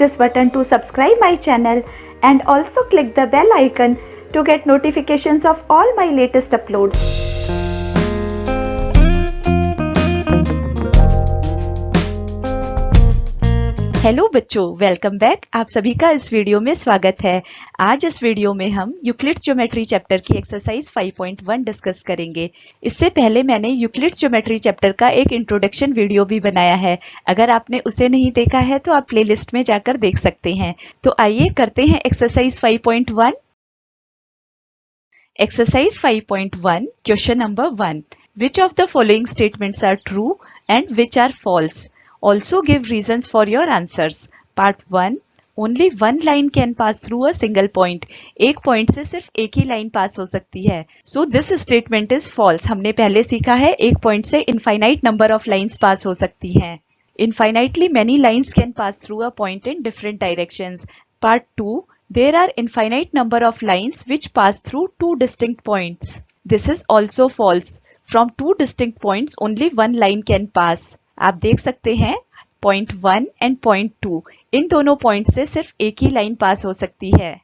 this button to subscribe my channel and also click the bell icon to get notifications of all my latest uploads. Hello बच्चों, welcome back. आप सभी का इस video में स्वागत है। आज इस वीडियो में हम यूक्लिड्स ज्योमेट्री चैप्टर की एक्सरसाइज 5.1 डिस्कस करेंगे। इससे पहले मैंने यूक्लिड्स ज्योमेट्री चैप्टर का एक इंट्रोडक्शन वीडियो भी बनाया है। अगर आपने उसे नहीं देखा है तो आप प्लेलिस्ट में जाकर देख सकते हैं। तो आइए करते हैं exercise 5.1। Exercise 5.1 question number 1। Which of the following statements are true and which are false? Also give reasons for your answers. Part 1. Only one line can pass through a single point. एक point से सिर्फ एक ही line पास हो सकती है. So this statement is false. हमने पहले सीखा है एक पॉइंट से infinite number of lines पास हो सकती हैं. Infinitely many lines can pass through a point in different directions. Part 2. There are infinite number of lines which pass through two distinct points. This is also false. From two distinct points only one line can pass. आप देख सकते हैं point 1 and point 2 इन दोनों point से सिर्फ एक ही line पास हो सकती है।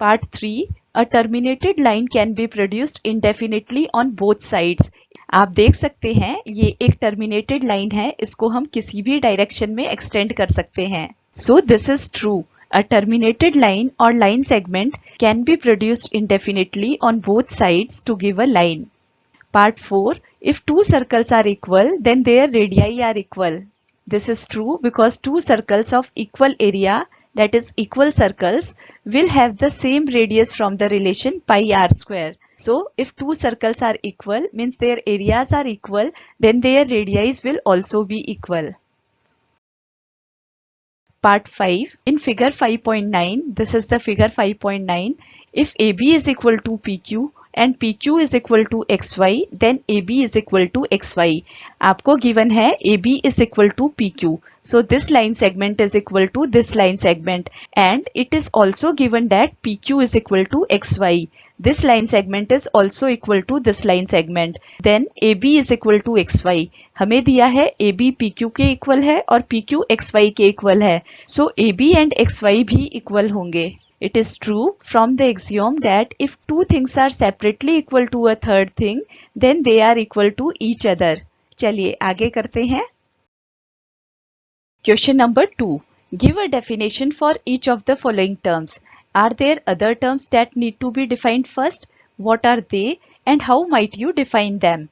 Part 3 a terminated line can be produced indefinitely on both sides. आप देख सकते हैं ये एक टर्मिनेटेड लाइन है, इसको हम किसी भी डायरेक्शन में एक्सटेंड कर सकते हैं। So this is true. A terminated line or line segment can be produced indefinitely on both sides to give a line. Part 4. If two circles are equal, then their radii are equal. This is true because two circles of equal area, that is equal circles, will have the same radius from the relation pi r square. So, if two circles are equal, means their areas are equal, then their radii will also be equal. Part 5. In figure 5.9, this is the figure 5.9. If AB is equal to PQ, and PQ is equal to XY, then AB is equal to XY. आपको given है AB is equal to PQ. So this line segment is equal to this line segment. And it is also given that PQ is equal to XY. This line segment is also equal to this line segment. Then AB is equal to XY. हमें दिया है AB PQ के equal है और PQ XY के equal है. So AB and XY भी equal होंगे. It is true from the axiom that if two things are separately equal to a third thing, then they are equal to each other. चलिए आगे करते हैं. Question number 2. Give a definition for each of the following terms. Are there other terms that need to be defined first? What are they and how might you define them?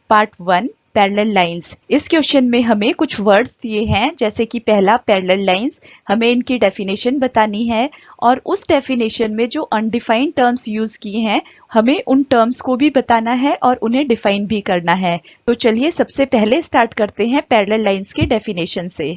Part 1. Parallel lines. इस question में हमें कुछ words दिए हैं, जैसे कि पहला parallel lines, हमें इनकी डेफिनेशन बतानी है और उस डेफिनेशन में जो अनडिफाइंड टर्म्स यूज किए हैं हमें उन टर्म्स को भी बताना है और उन्हें डिफाइन भी करना है। तो चलिए सबसे पहले स्टार्ट करते हैं पैरेलल लाइंस की डेफिनेशन से।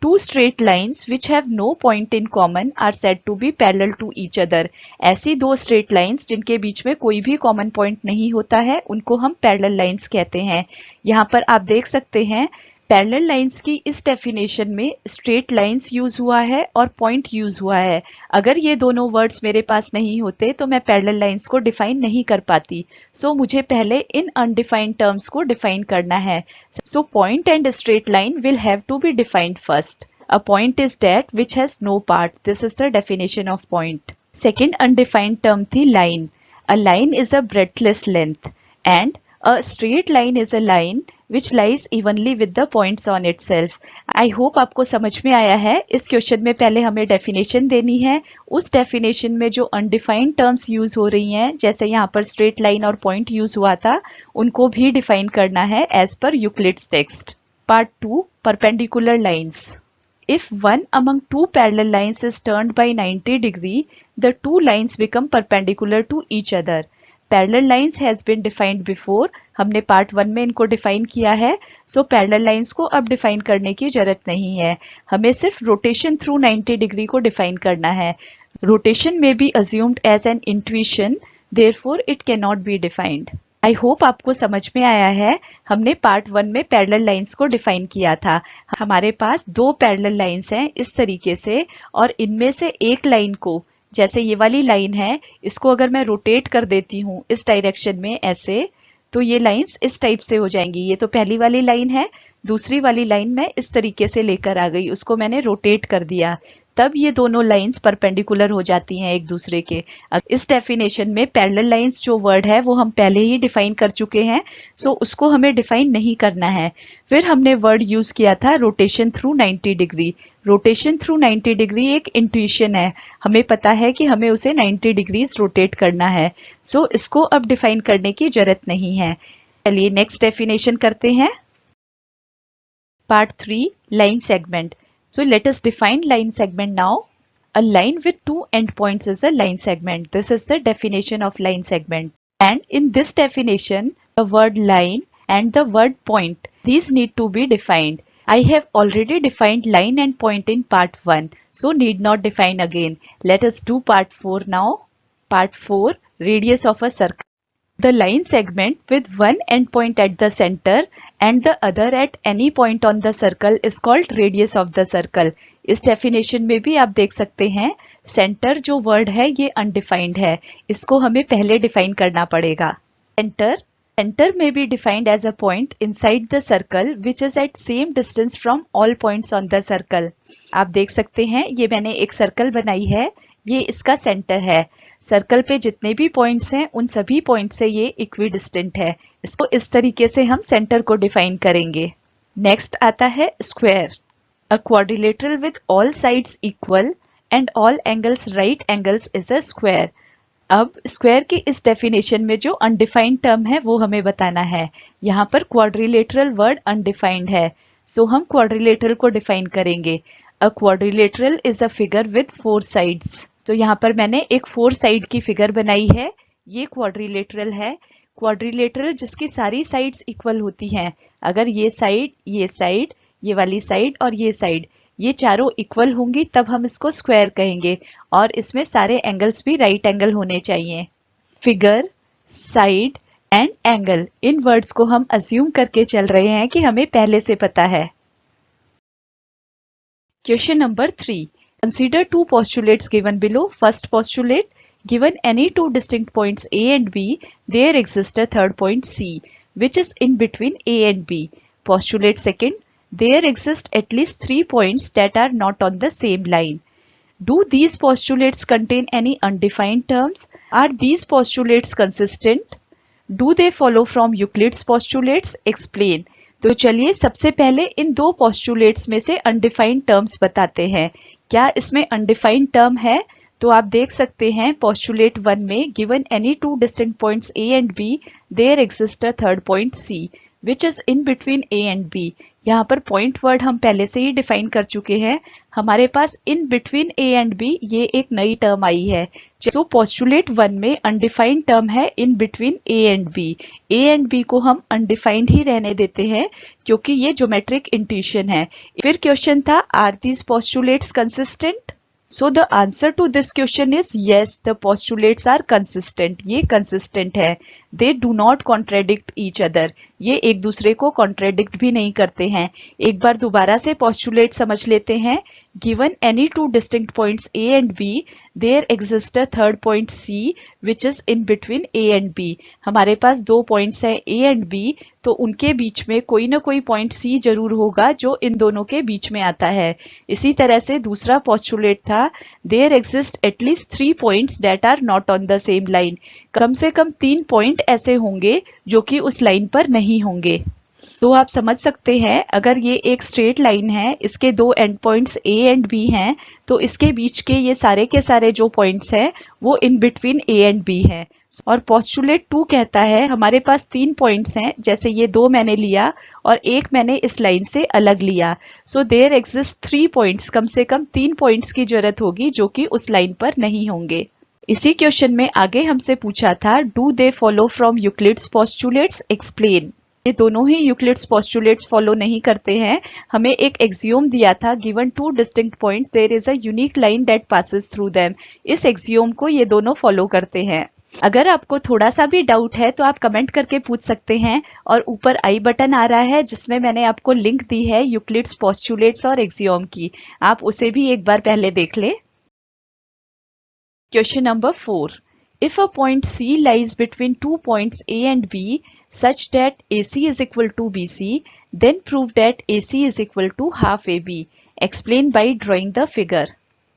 Two straight lines which have no point in common are said to be parallel to each other. ऐसी दो straight lines जिनके बीच में कोई भी common point नहीं होता है उनको हम parallel lines कहते हैं। यहाँ पर आप देख सकते हैं पैरेलल लाइंस की इस डेफिनेशन में स्ट्रेट लाइंस यूज हुआ है और पॉइंट यूज हुआ है। अगर ये दोनों वर्ड्स मेरे पास नहीं होते तो मैं पैरेलल लाइंस को डिफाइन नहीं कर पाती। सो मुझे पहले इन अनडिफाइंड टर्म्स को डिफाइन करना है। So point and straight line will have to be defined first. A point is that which has no part. This is the definition of point. Second undefined term थी line. A line is a breadthless length and a straight line is a line which lies evenly with the points on itself. I hope आपको समझ में आया है। इस question में पहले हमें डेफिनेशन देनी है, उस डेफिनेशन में जो अनडिफाइंड टर्म्स यूज हो रही हैं, जैसे यहाँ पर स्ट्रेट लाइन और पॉइंट यूज हुआ था, उनको भी डिफाइन करना है as per Euclid's text. Part 2 perpendicular lines. If one among two parallel lines is turned by 90 degree, the two lines become perpendicular to each other. Parallel lines has been defined before. हमने part 1 में इनको define किया है। So parallel lines को अब define करने की जरूरत नहीं है, हमें सिर्फ रोटेशन थ्रू 90 डिग्री को डिफाइन करना है। रोटेशन में be assumed as an intuition, therefore it can not be defined. I hope आपको समझ में आया है। हमने पार्ट 1 में पैरेलल लाइंस को डिफाइन किया था। हमारे पास दो पैरेलल लाइंस हैं इस तरीके से, और इनमें से एक लाइन को, जैसे ये वाली लाइन है, इसको अगर मैं रोटेट कर देती हूँ इस डायरेक्शन में ऐसे, तो ये लाइंस इस टाइप से हो जाएंगी। ये तो पहली वाली लाइन है, दूसरी वाली लाइन मैं इस तरीके से लेकर आ गई, उसको मैंने रोटेट कर दिया। तब ये दोनों लाइंस परपेंडिकुलर हो जाती हैं एक दूसरे के। इस डेफिनेशन में पैरेलल लाइंस जो वर्ड है वो हम पहले ही डिफाइन कर चुके हैं, सो उसको हमें डिफाइन नहीं करना है। फिर हमने वर्ड यूज किया था rotation through 90 degree. Rotation through 90 degree एक इंट्यूशन है, हमें पता है कि हमें उसे 90 डिग्रीज रोटेट करना है, सो इसको अब डिफाइन करने की जरूरत नहीं है। चलिए नेक्स्ट डेफिनेशन करते हैं। Part 3, line segment. So let us define line segment now. A line with two endpoints is a line segment. This is the definition of line segment. And in this definition, the word line and the word point, these need to be defined. I have already defined line and point in part 1, so need not define again. Let us do part 4 now. Part 4, radius of a circle. The line segment with one endpoint at the center and the other at any point on the circle is called radius of the circle. इस definition में भी आप देख सकते हैं centre जो word है ये अनडिफाइंड है, इसको हमें पहले डिफाइन करना पड़ेगा। Centre may be defined as a point inside the circle which is at same distance from all points on the circle. आप देख सकते हैं ये मैंने एक सर्कल बनाई है, ये इसका सेंटर है। सर्कल पे जितने भी पॉइंट्स हैं उन सभी पॉइंट से ये इक्विडिस्टेंट है। इसको इस तरीके से हम सेंटर को डिफाइन करेंगे। नेक्स्ट आता है square. A quadrilateral with all sides equal and all angles right angles is a square. अब स्क्वायर की इस डेफिनेशन में जो अनडिफाइंड टर्म है वो हमें बताना है। यहाँ पर क्वाड्रिलेटरल वर्ड अनडिफाइंड है, सो हम क्वाड्रिलेटरल को डिफाइन करेंगे। अ quadrilateral is a figure with 4 sides. तो यहाँ पर मैंने एक 4 साइड की फिगर बनाई है, ये क्वाड्रिलेटरल है। क्वाड्रिलेटरल जिसकी सारी साइड्स इक्वल होती हैं, अगर ये साइड, ये वाली साइड और ये साइड, ये चारों इक्वल होंगी तब हम इसको स्क्वायर कहेंगे, और इसमें सारे एंगल्स भी राइट एंगल होने चाहिए। Figure, side and angle, in words को हम अज्यूम करके चल रहे हैं कि हमें पहले से पता है। Question number 3. Consider two postulates given below. First postulate, given any two distinct points A and B, there exists a third point C, which is in between A and B. Postulate second, there exist at least 3 points that are not on the same line. Do these postulates contain any undefined terms? Are these postulates consistent? Do they follow from Euclid's postulates? Explain. तो चलिए सबसे पहले इन दो postulates में से undefined terms बताते हैं। क्या इसमें अनडिफाइंड टर्म है? तो आप देख सकते हैं पोस्टुलेट 1 में given any two distinct points A and B, there exist a third point C which is in between A and B। यहाँ पर पॉइंट वर्ड हम पहले से ही डिफाइन कर चुके हैं, हमारे पास in between A and B ये एक नई टर्म आई है। सो पोस्टुलेट 1 में अनडिफाइंड टर्म है इन between A and B। A and B को हम अनडिफाइंड ही रहने देते हैं क्योंकि ये ज्योमेट्रिक इंट्यूशन है। फिर क्वेश्चन था, are these postulates consistent? So the answer to this question is yes, the postulates are consistent. ये consistent है। They do not contradict each other. ये एक दूसरे को contradict भी नहीं करते हैं। एक बार दोबारा से postulate समझ लेते हैं। Given any two distinct points A and B, there exists a third point C, which is in between A and B. हमारे पास दो points हैं A and B, तो उनके बीच में कोई ना कोई पॉइंट C जरूर होगा जो इन दोनों के बीच में आता है। इसी तरह से दूसरा पोस्टुलेट था, there exist at least 3 points that are not on the same line. कम से कम 3 पॉइंट ऐसे होंगे जो कि उस लाइन पर नहीं होंगे। तो आप समझ सकते हैं अगर ये एक स्ट्रेट लाइन है, इसके दो and points A and B हैं, तो इसके बीच के सारे जो पॉइंट्स हैं वो इन बिटवीन A एंड B हैं। और पोस्टुलेट 2 कहता है हमारे पास 3 पॉइंट्स हैं, जैसे ये 2 मैंने लिया और एक मैंने इस लाइन से अलग लिया। सो देयर एग्जिस्ट 3 पॉइंट्स, कम से कम 3 पॉइंट्स की जरूरत होगी जो कि उस लाइन पर नहीं होंगे। इसी क्वेश्चन में आगे हमसे पूछा था, do they follow from Euclid's postulates? Explain. ये दोनों ही यूक्लिड्स पोस्टुलेट्स फॉलो नहीं करते हैं। हमें एक एक्सियोम दिया था, given 2 distinct points there is a unique line that passes through them. इस एक्सियोम को ये दोनों फॉलो करते हैं। अगर आपको थोड़ा सा भी डाउट है तो आप कमेंट करके पूछ सकते हैं, और ऊपर आई बटन आ रहा है जिसमें मैंने आपको लिंक दी है यूक्लिड्स पोस्टुलेट्स और एक्सियोम की, आप उसे भी एक बार पहले देख ले। Question number 4. If a point C lies between 2 points A and B such that AC is equal to BC, then prove that AC is equal to half AB. Explain by drawing the figure.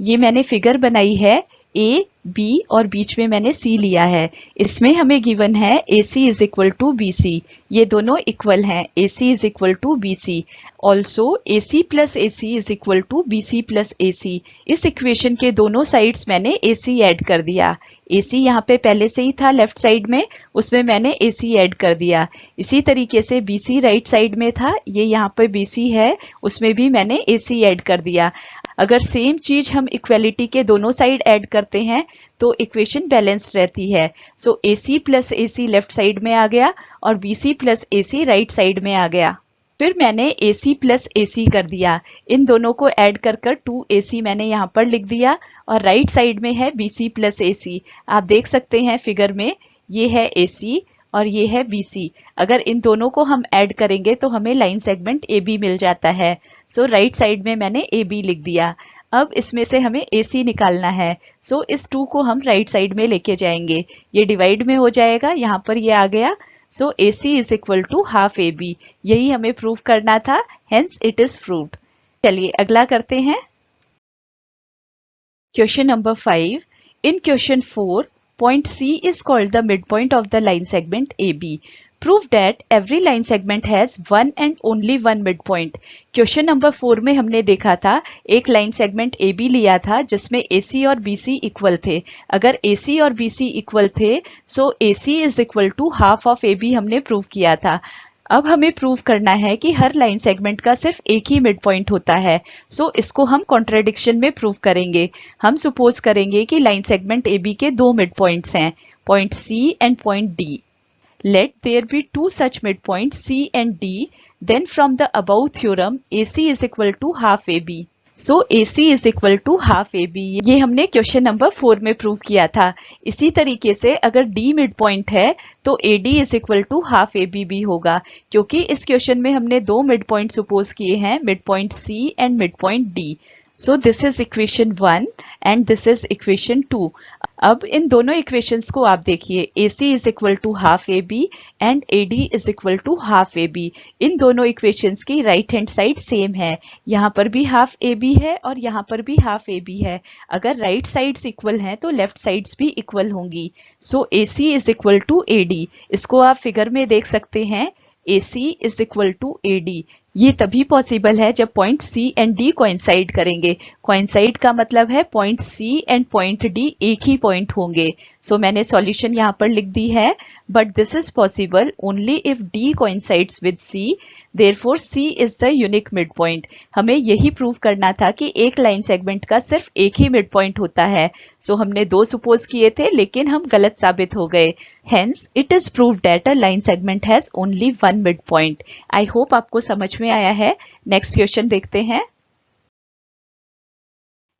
ये मैंने figure बनाई है A B और बीच में मैंने सी लिया है। इसमें हमें गिवन है A C is equal to B C, ये दोनों इक्वल हैं, A C is equal to B C. Also A C plus A C is equal to B C plus A C. इस इक्वेशन के दोनों sides मैंने ए सी add कर दिया। ए सी यहाँ पे पहले से ही था लेफ्ट साइड में, उसमें मैंने ए सी ऐड कर दिया। इसी तरीके से बी सी राइट साइड में था, ये यहाँ पे बी सी है, उसमें भी मैंने ए सी ऐड कर दिया। अगर सेम चीज हम इक्वेलिटी के दोनों साइड ऐड करते हैं तो इक्वेशन बैलेंस्ड रहती है। सो A C plus A C left side में आ गया और B C plus A C right side में आ गया। फिर मैंने ए सी प्लस ए सी कर दिया, इन दोनों को ऐड कर 2AC मैंने यहाँ पर लिख दिया और राइट साइड में है बी सी प्लस ए सी। आप देख सकते हैं फिगर में, ये है ए सी और ये है बी सी। अगर इन दोनों को हम ऐड करेंगे तो हमें लाइन सेगमेंट ए बी मिल जाता है। सो राइट साइड में मैंने ए बी लिख दिया। अब इसमें से हमें ए सी निकालना है। सो इस 2 को हम राइट साइड में लेके जाएंगे, ये डिवाइड में हो जाएगा, यहाँ पर ये आ गया। So A C is equal to half A B, यही हमें प्रूव करना था, हेंस इट इज प्रूव्ड। चलिए अगला करते हैं। Question number 5। In question 4, point C is called the midpoint of the line segment AB. Prove that every line segment has one and only one midpoint. Question number 4 में हमने देखा था एक line segment AB लिया था जिसमें AC और BC equal थे। अगर AC और BC इक्वल थे so AC is equal to half of AB हमने प्रूव किया था। अब हमें प्रूव करना है कि हर लाइन सेगमेंट का सिर्फ एक ही मिड पॉइंट होता है। सो इसको हम कॉन्ट्राडिक्शन में प्रूव करेंगे। हम सपोज करेंगे कि लाइन सेगमेंट AB के 2 मिड पॉइंट्स हैं, point C and point D। Let there be 2 such midpoints C and D, then from the above theorem AC is equal to half AB. So AC is equal to half AB, ये हमने question number 4 में prove किया था। इसी तरीके से अगर D mid point है तो AD is equal to half AB भी होगा, क्योंकि इस क्वेश्चन में हमने 2 मिड पॉइंट सपोज किए हैं, mid point C and mid point D। So this is equation 1 and this is equation 2. अब इन दोनों इक्वेशंस को आप देखिए, AC is equal to half AB and AD is equal to half AB. इन दोनों equations की right hand side same है, यहाँ पर भी हाफ AB है और यहाँ पर भी हाफ AB है। अगर राइट साइड्स इक्वल हैं तो लेफ्ट साइड्स भी इक्वल होंगी। सो AC is equal to AD, इसको आप फिगर में देख सकते हैं, AC is equal to AD। ये तभी पॉसिबल है जब point C and D coincide करेंगे। कोइंसाइड का मतलब है point C and point D एक ही पॉइंट होंगे। सो मैंने सॉल्यूशन यहाँ पर लिख दी है, but this is possible only if D coincides with C, therefore C is the unique mid point. हमें यही प्रूव करना था कि एक लाइन सेगमेंट का सिर्फ एक ही मिड पॉइंट होता है। सो हमने 2 सपोज किए थे लेकिन हम गलत साबित हो गए। Hence it is proved that a line segment has only one mid point. I hope आपको समझ में आया है। नेक्स्ट क्वेश्चन देखते हैं।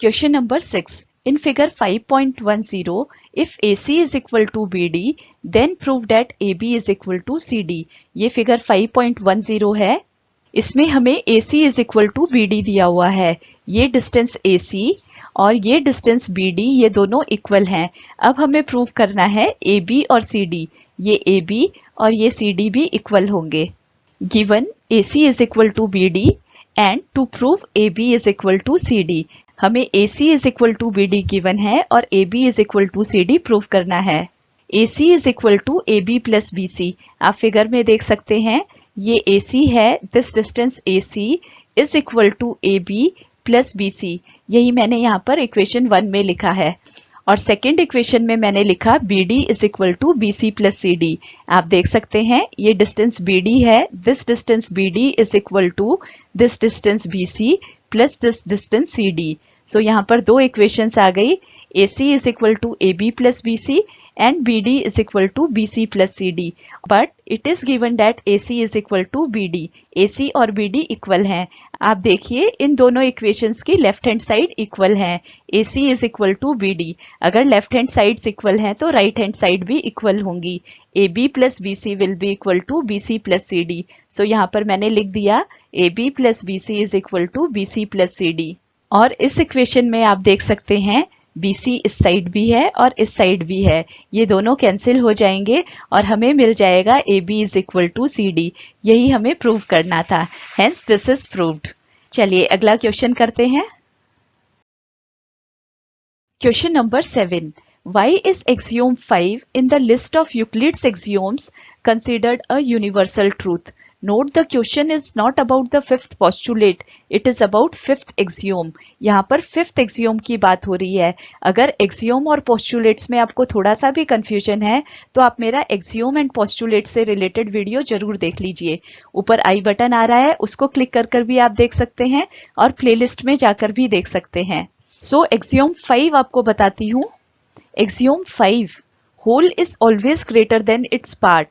Question number 6। In figure 5.10, if AC is equal to BD, then prove that AB is equal to CD. ये figure 5.10 है। इसमें हमें AC is equal to BD दिया हुआ है। ये डिस्टेंस AC और ये डिस्टेंस BD, ये दोनों इक्वल हैं। अब हमें प्रूव करना है AB और CD, ये AB और ये CD भी इक्वल होंगे। Given AC is equal to BD and to prove AB is equal to CD, हमें AC is equal to BD given है और AB is equal to CD prove करना है। AC is equal to AB plus BC, आप figure में देख सकते हैं, ये AC है, this distance AC is equal to AB plus BC, यही मैंने यहाँ पर इक्वेशन 1 में लिखा है। और सेकेंड इक्वेशन में मैंने लिखा BD is equal to BC plus CD। आप देख सकते हैं ये डिस्टेंस BD है, this distance BD is equal to this distance BC plus this distance CD। सो यहाँ पर 2 इक्वेशंस आ गई, AC is equal to AB plus BC and BD is equal to BC plus CD, but it is given that AC is equal to BD। AC और BD equal हैं। आप देखिए इन दोनों equations की left hand side equal हैं। AC is equal to BD, अगर left hand sides equal हैं तो राइट हैंड साइड भी इक्वल होंगी। AB plus BC will be equal to BC plus CD। सो यहाँ पर मैंने लिख दिया AB plus BC is equal to BC plus CD। और इस इक्वेशन में आप देख सकते हैं BC इस साइड भी है और इस साइड भी है, ये दोनों कैंसिल हो जाएंगे और हमें मिल जाएगा AB is equal to CD। यही हमें प्रूव करना था, हेंस दिस इज प्रूव्ड। चलिए अगला क्वेश्चन करते हैं। Question number 7. Why is axiom 5 in the list of Euclid's axioms considered a universal truth? Note the question is not about the fifth postulate, it is about fifth axiom. यहाँ पर fifth axiom की बात हो रही है. अगर axiom और postulates में आपको थोड़ा सा भी confusion है तो आप मेरा axiom and postulate से related वीडियो जरूर देख लीजिए. ऊपर आई बटन आ रहा है, उसको क्लिक कर भी आप देख सकते हैं और प्लेलिस्ट में जाकर भी देख सकते हैं. सो axiom 5 आपको बताती हूँ. Axiom 5. Whole is always greater than its part.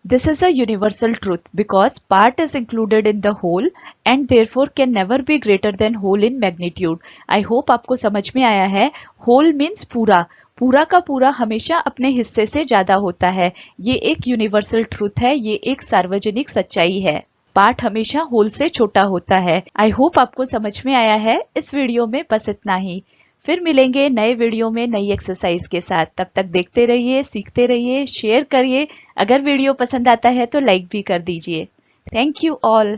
This is a universal truth because part is included in the whole and therefore can never be greater than whole in magnitude. I hope आपको समझ में आया है. Whole means पूरा. पूरा का पूरा हमेशा अपने हिस्से से ज्यादा होता है. ये एक यूनिवर्सल ट्रूथ है, ये एक सार्वजनिक सच्चाई है. पार्ट हमेशा होल से छोटा होता है. आई होप आपको समझ में आया है. इस वीडियो में बस इतना ही. फिर मिलेंगे नए वीडियो में नई एक्सरसाइज के साथ. तब तक देखते रहिए, सीखते रहिए, शेयर करिए. अगर वीडियो पसंद आता है तो लाइक भी कर दीजिए. Thank you all.